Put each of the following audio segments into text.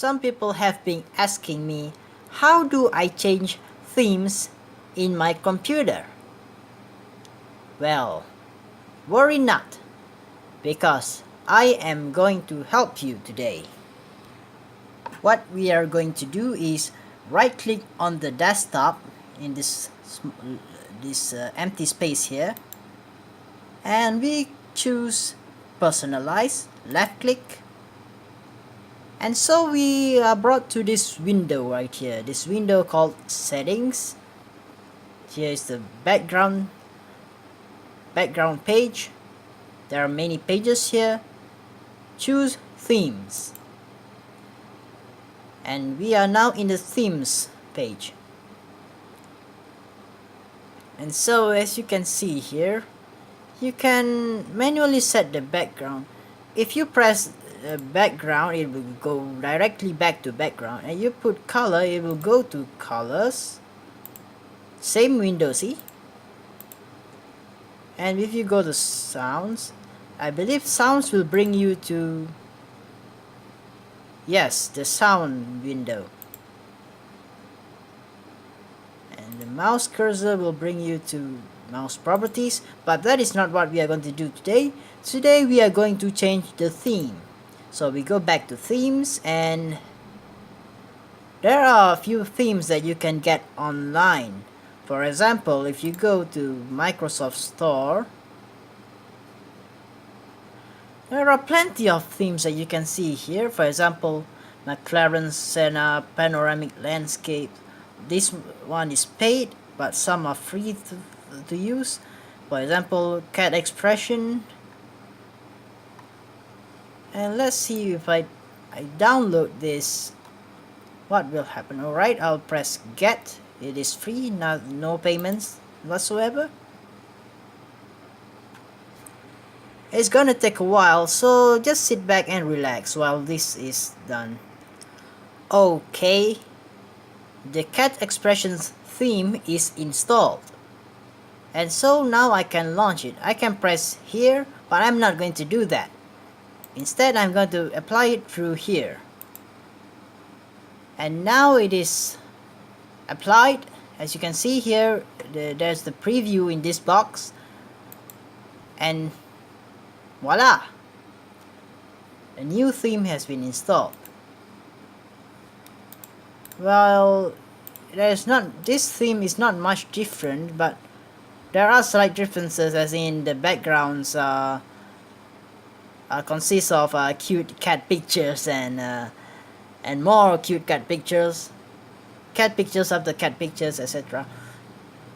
Some people have been asking me, how do I change themes in my computer? Well, worry not, because I am going to help you today. What we are going to do is right click on the desktop in this empty space here, and we choose personalize, left click, and so we are brought to this window right here, this window called settings. Here is the background page. There are many pages here. Choose themes, and we are now in the themes page. And so as you can see here, you can manually set the background. If you press background, it will go directly back to background, and you put color, it will go to colors. Same window, see? And if you go to sounds, I believe sounds will bring you to, yes, the sound window. And the mouse cursor will bring you to mouse properties, but that is not what we are going to do today. Today we are going to change the theme. So we go back to themes, and there are a few themes that you can get online. For example, if you go to Microsoft Store, there are plenty of themes that you can see here. For example, McLaren Senna Panoramic Landscape. This one is paid, but some are free to use. For example, Cat Expression. And let's see if I download this, what will happen. Alright, I'll press get. It is free, no payments whatsoever. It's gonna take a while, so just sit back and relax while this is done. Okay, the Cat Expressions theme is installed, and so now I can launch it. I can press here, but I'm not going to do that. Instead, I'm going to apply it through here. And now it is applied. As you can see here, there's the preview in this box. And voila! A new theme has been installed. Well, this theme is not much different, but there are slight differences, as in the backgrounds consists of cute cat pictures and more cute cat pictures after cat pictures, etc.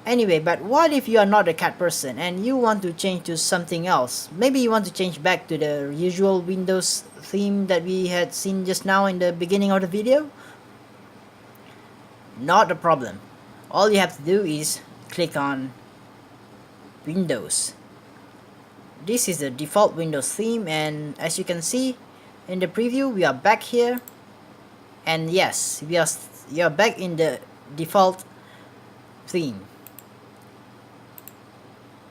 Anyway, but what if you are not a cat person and you want to change to something else? Maybe you want to change back to the usual Windows theme that we had seen just now in the beginning of the video? Not a problem. All you have to do is click on Windows. This is the default Windows theme, and as you can see in the preview, we are back here, and yes, we are back in the default theme.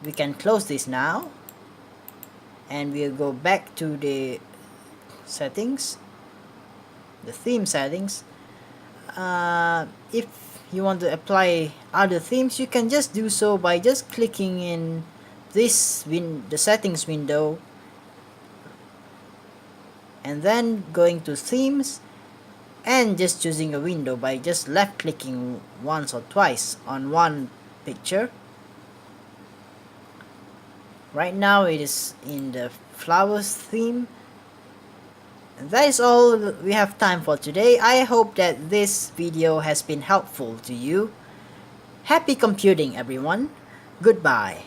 We can close this now, and we'll go back to the settings, the theme settings. If you want to apply other themes, you can just do so by just clicking in the settings window, and then going to themes, and just choosing a window by just left clicking once or twice on one picture. Right now it is in the flowers theme. And that is all we have time for today. I hope that this video has been helpful to you. Happy computing, everyone. Goodbye.